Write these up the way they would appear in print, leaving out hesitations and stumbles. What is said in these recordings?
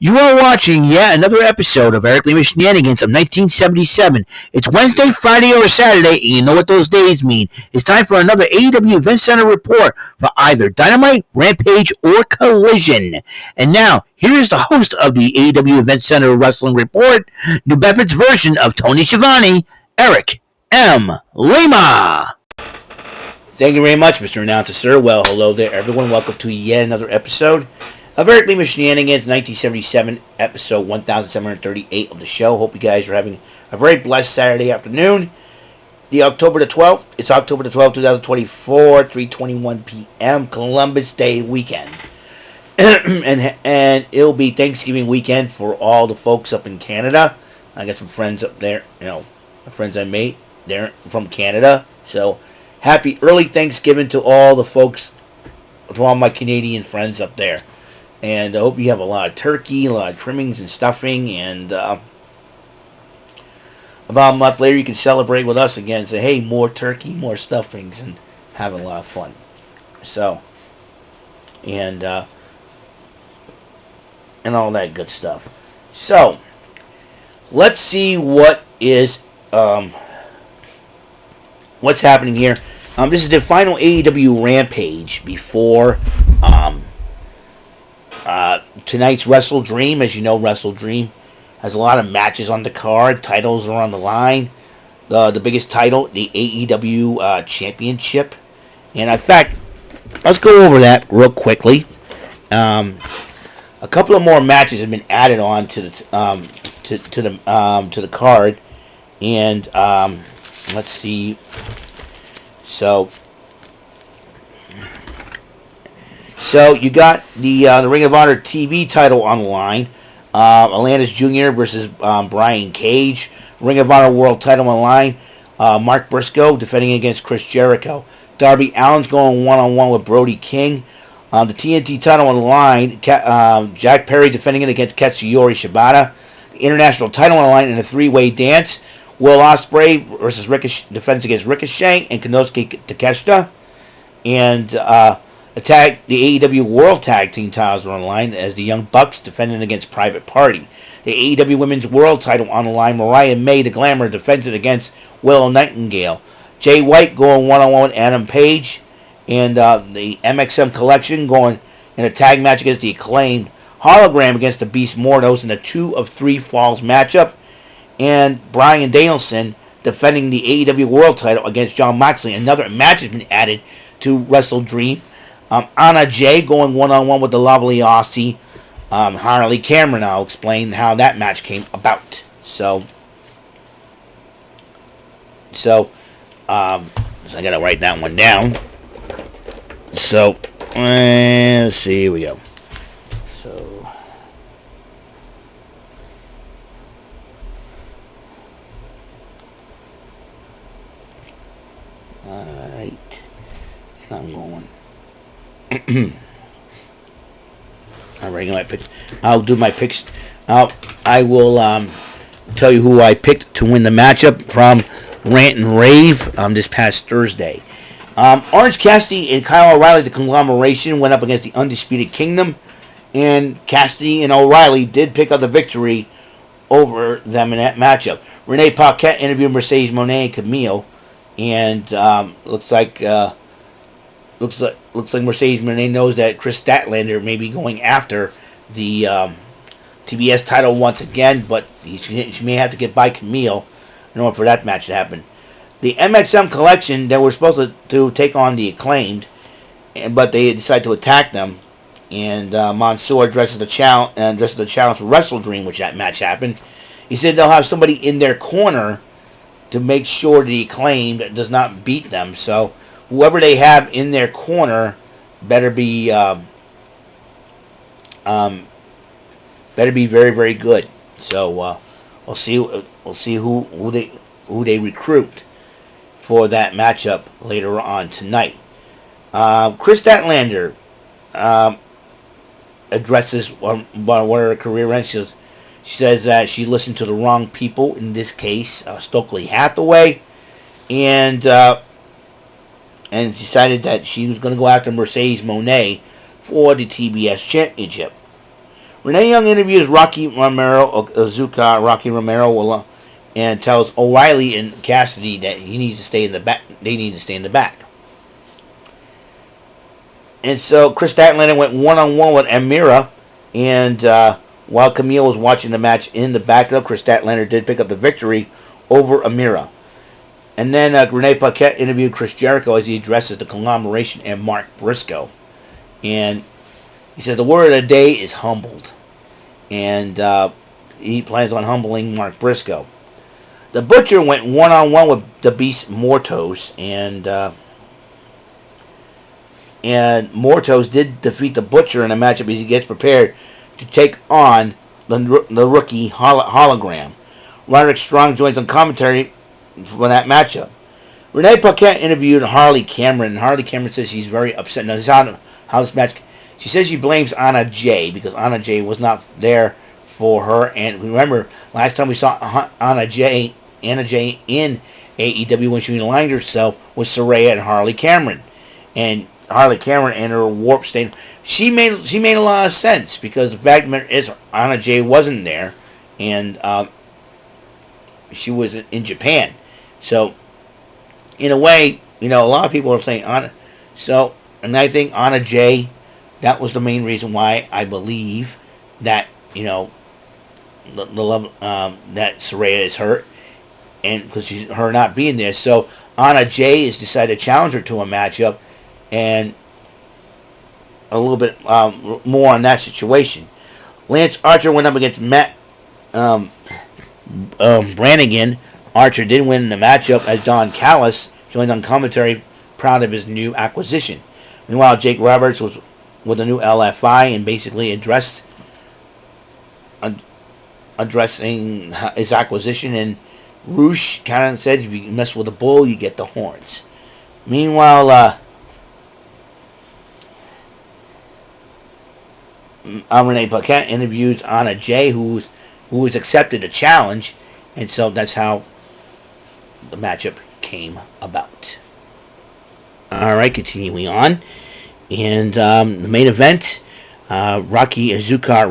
You are watching yet another episode of Eric Lima Shenanigans of 1977. It's Wednesday, Friday, or Saturday, and you know what those days mean. It's time for another AEW Event Center report for either Dynamite, Rampage, or Collision. And now, here is the host of the AEW Event Center Wrestling Report, New Bedford's version of Tony Schiavone, Eric M. Lima. Thank you very much, Mr. Announcer, sir. Well, hello there, everyone. Welcome to yet another episode of Eric Lima Shenanigans, 1977, episode 1738 of the show. Hope you guys are having a very blessed Saturday afternoon. It's October the 12th, 2024, 3:21 p.m., Columbus Day weekend. and it'll be Thanksgiving weekend for all the folks up in Canada. I got some friends up there, friends I made there from Canada. So, happy early Thanksgiving to all the folks, to all my Canadian friends up there. And I hope you have a lot of turkey, a lot of trimmings and stuffing. And about a month later, you can celebrate with us again. Say, hey, more turkey, more stuffings, and having a lot of fun. So, and all that good stuff. So, let's see what is what's happening here. This is the final AEW Rampage before tonight's WrestleDream. As you know, WrestleDream has a lot of matches on the card. Titles are on the line. The biggest title, the AEW Championship. And in fact, let's go over that real quickly. A couple of more matches have been added on to the card. And let's see. So you got the Ring of Honor TV title on the line. Atlantis Jr. versus Brian Cage. Ring of Honor World title on the line. Mark Briscoe defending against Chris Jericho. Darby Allin's going one-on-one with Brody King. The TNT title on the line. Jack Perry defending it against Katsuyori Shibata. The International title on the line in a three-way dance. Will Ospreay versus defends against Ricochet and Konosuke Takeshita. And the AEW World Tag Team titles are on the line as the Young Bucks defending against Private Party. The AEW Women's World title on the line. Mariah May, the Glamour, defends it against Willow Nightingale. Jay White going one-on-one with Adam Page. And the MXM Collection going in a tag match against the Acclaimed. Hologram against the Beast Mortos in a 2 of 3 falls matchup. And Bryan Danielson defending the AEW World title against Jon Moxley. Another match has been added to WrestleDream. Anna Jay going one-on-one with the lovely Aussie Harley Cameron. I'll explain how that match came about. So I gotta write that one down. So let's see. Here we go. So all right, and I'm going. Alright, I'll do my picks. I will tell you who I picked to win the matchup from Rant and Rave this past Thursday. Orange Cassidy and Kyle O'Reilly, the conglomeration, went up against the Undisputed Kingdom, and Cassidy and O'Reilly did pick up the victory over them in that matchup. Renee Paquette interviewed Mercedes Moné and Camille, and looks like Mercedes Moné knows that Chris Statlander may be going after the TBS title once again, but she may have to get by Camille in order for that match to happen. The MXM Collection that were supposed to take on the Acclaimed, but they decided to attack them, and Mansoor addresses the challenge for WrestleDream, which that match happened. He said they'll have somebody in their corner to make sure the Acclaimed does not beat them. So whoever they have in their corner better be very, very good. So we'll see who they recruit for that matchup later on tonight. Chris Statlander addresses one of her career ends. She says that she listened to the wrong people. In this case, Stokely Hathaway, and decided that she was going to go after Mercedes Moné for the TBS Championship. Renee Young interviews Rocky Romero, Azuka Rocky Romero, and tells O'Reilly and Cassidy that he needs to stay in the back. They need to stay in the back. And so Chris Statlander went one-on-one with Amira, and while Camille was watching the match in the backup, Chris Statlander did pick up the victory over Amira. And then Renee Paquette interviewed Chris Jericho as he addresses the conglomeration and Mark Briscoe. And he said the word of the day is humbled. And he plans on humbling Mark Briscoe. The Butcher went one-on-one with the Beast Mortos. And Mortos did defeat the Butcher in a matchup as he gets prepared to take on the rookie hologram. Roderick Strong joins on commentary for that matchup. Renee Paquette interviewed Harley Cameron, and Harley Cameron says she's very upset. Now, this is how this match. She says she blames Anna Jay because Anna Jay was not there for her. And remember, last time we saw Anna Jay in AEW when she aligned herself with Saraya and Harley Cameron, and Harley Cameron and her warp state. She made a lot of sense because the fact is Anna Jay wasn't there, and she was in Japan. So, in a way, a lot of people are saying Anna. So, and I think Anna Jay, that was the main reason why I believe that the love that Saraya is hurt, and because her not being there. So Anna Jay has decided to challenge her to a matchup, and a little bit more on that situation. Lance Archer went up against Matt Brannigan. Archer did win the matchup as Don Callis joined on commentary, proud of his new acquisition. Meanwhile, Jake Roberts was with the new LFI and basically addressing his acquisition. And Roosh kind of said, if you mess with a bull, you get the horns. Meanwhile, Renee Paquette interviews Anna Jay, who was accepted a challenge, and so that's how the matchup came about. All right, continuing on, and the main event, Rocky Azuka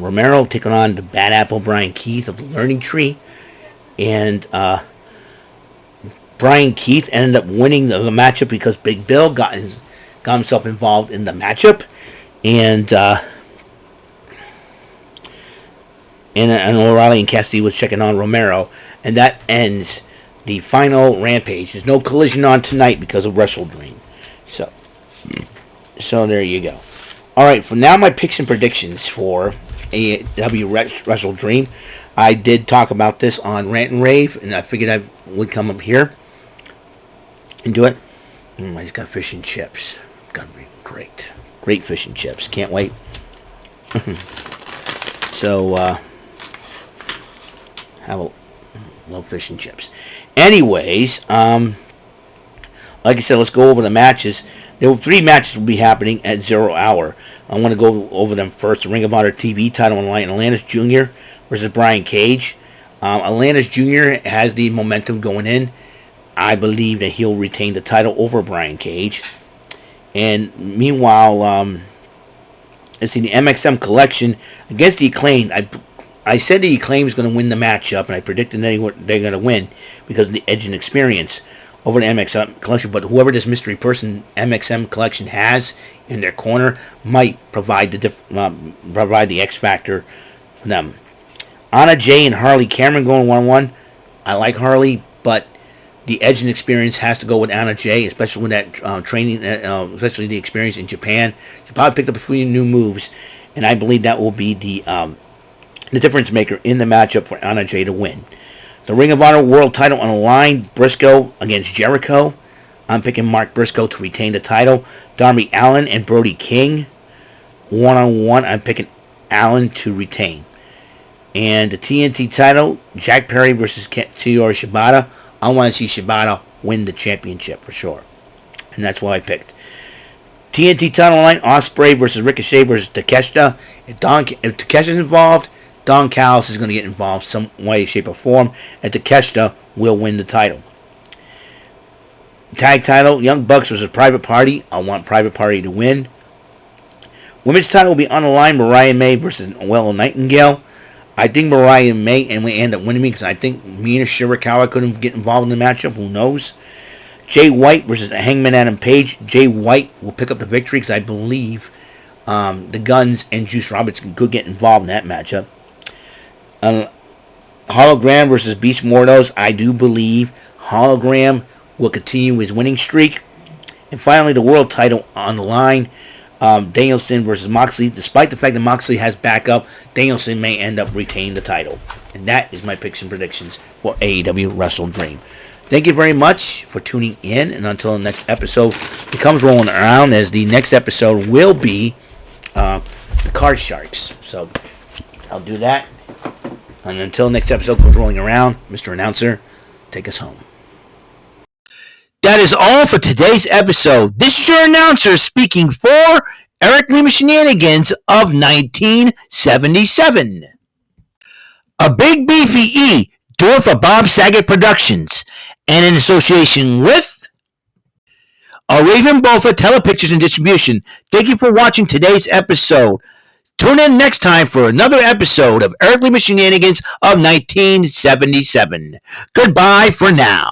Romero taking on the Bad Apple Brian Keith of the Learning Tree, and Brian Keith ended up winning the matchup because Big Bill got himself involved in the matchup, and O'Reilly and Cassidy was checking on Romero, and that ends the final Rampage. There's no collision on tonight because of WrestleDream. So there you go. All right, for now, my picks and predictions for AEW WrestleDream. I did talk about this on Rant and Rave, and I figured I would come up here and do it. He's got fish and chips. Gonna be great. Great fish and chips. Can't wait. So, love fish and chips. Anyways, like I said, let's go over the matches. There were 3 matches will be happening at 0 hour. I want to go over them first. The Ring of Honor TV title on the line. Atlantis Jr. versus Brian Cage. Atlantis Jr. has the momentum going in. I believe that he'll retain the title over Brian Cage. And meanwhile, let's see, the MXM collection against the Acclaimed. I said the Acclaimed is going to win the matchup, and I predicted they're going to win because of the edge and experience over the MXM collection. But whoever this mystery person MXM collection has in their corner might provide the X factor for them. Anna Jay and Harley Cameron going 1-1. I like Harley, but the edge and experience has to go with Anna Jay, especially with that training, especially the experience in Japan. She probably picked up a few new moves, and I believe that will be the difference maker in the matchup for Anna Jay to win. The Ring of Honor World title on the line, Briscoe against Jericho. I'm picking Mark Briscoe to retain the title. Darby Allin and Brody King, 1-on-1. I'm picking Allin to retain. And the TNT title, Jack Perry versus Tetsuya Shibata. I want to see Shibata win the championship for sure. And that's why I picked. TNT title line, Ospreay versus Ricochet versus Takeshita. If Takeshita's involved, Don Callis is going to get involved some way, shape, or form, and Takeshita will win the title. Tag title, Young Bucks versus Private Party. I want Private Party to win. Women's title will be on the line. Mariah May versus Noelle Nightingale. I think Mariah May and we end up winning because I think Mina Shirakawa couldn't get involved in the matchup. Who knows? Jay White versus Hangman Adam Page. Jay White will pick up the victory because I believe the Guns and Juice Robinson could get involved in that matchup. Hologram versus Beast Mordos. I do believe Hologram will continue his winning streak. And finally, the world title on the line. Danielson versus Moxley. Despite the fact that Moxley has backup, Danielson may end up retaining the title. And that is my picks and predictions for AEW WrestleDream. Thank you very much for tuning in. And until the next episode becomes rolling around, as the next episode will be the Card Sharks. So I'll do that. And until next episode comes rolling around, Mr. Announcer, take us home. That is all for today's episode. This is your announcer speaking for Eric Lima Shenanigans of 1977. A Big Beefy E, doing for Bob Saget Productions, and in association with a Raven Bofa Telepictures and Distribution. Thank you for watching today's episode. Tune in next time for another episode of Eric Lima Shenanigans of 1977. Goodbye for now.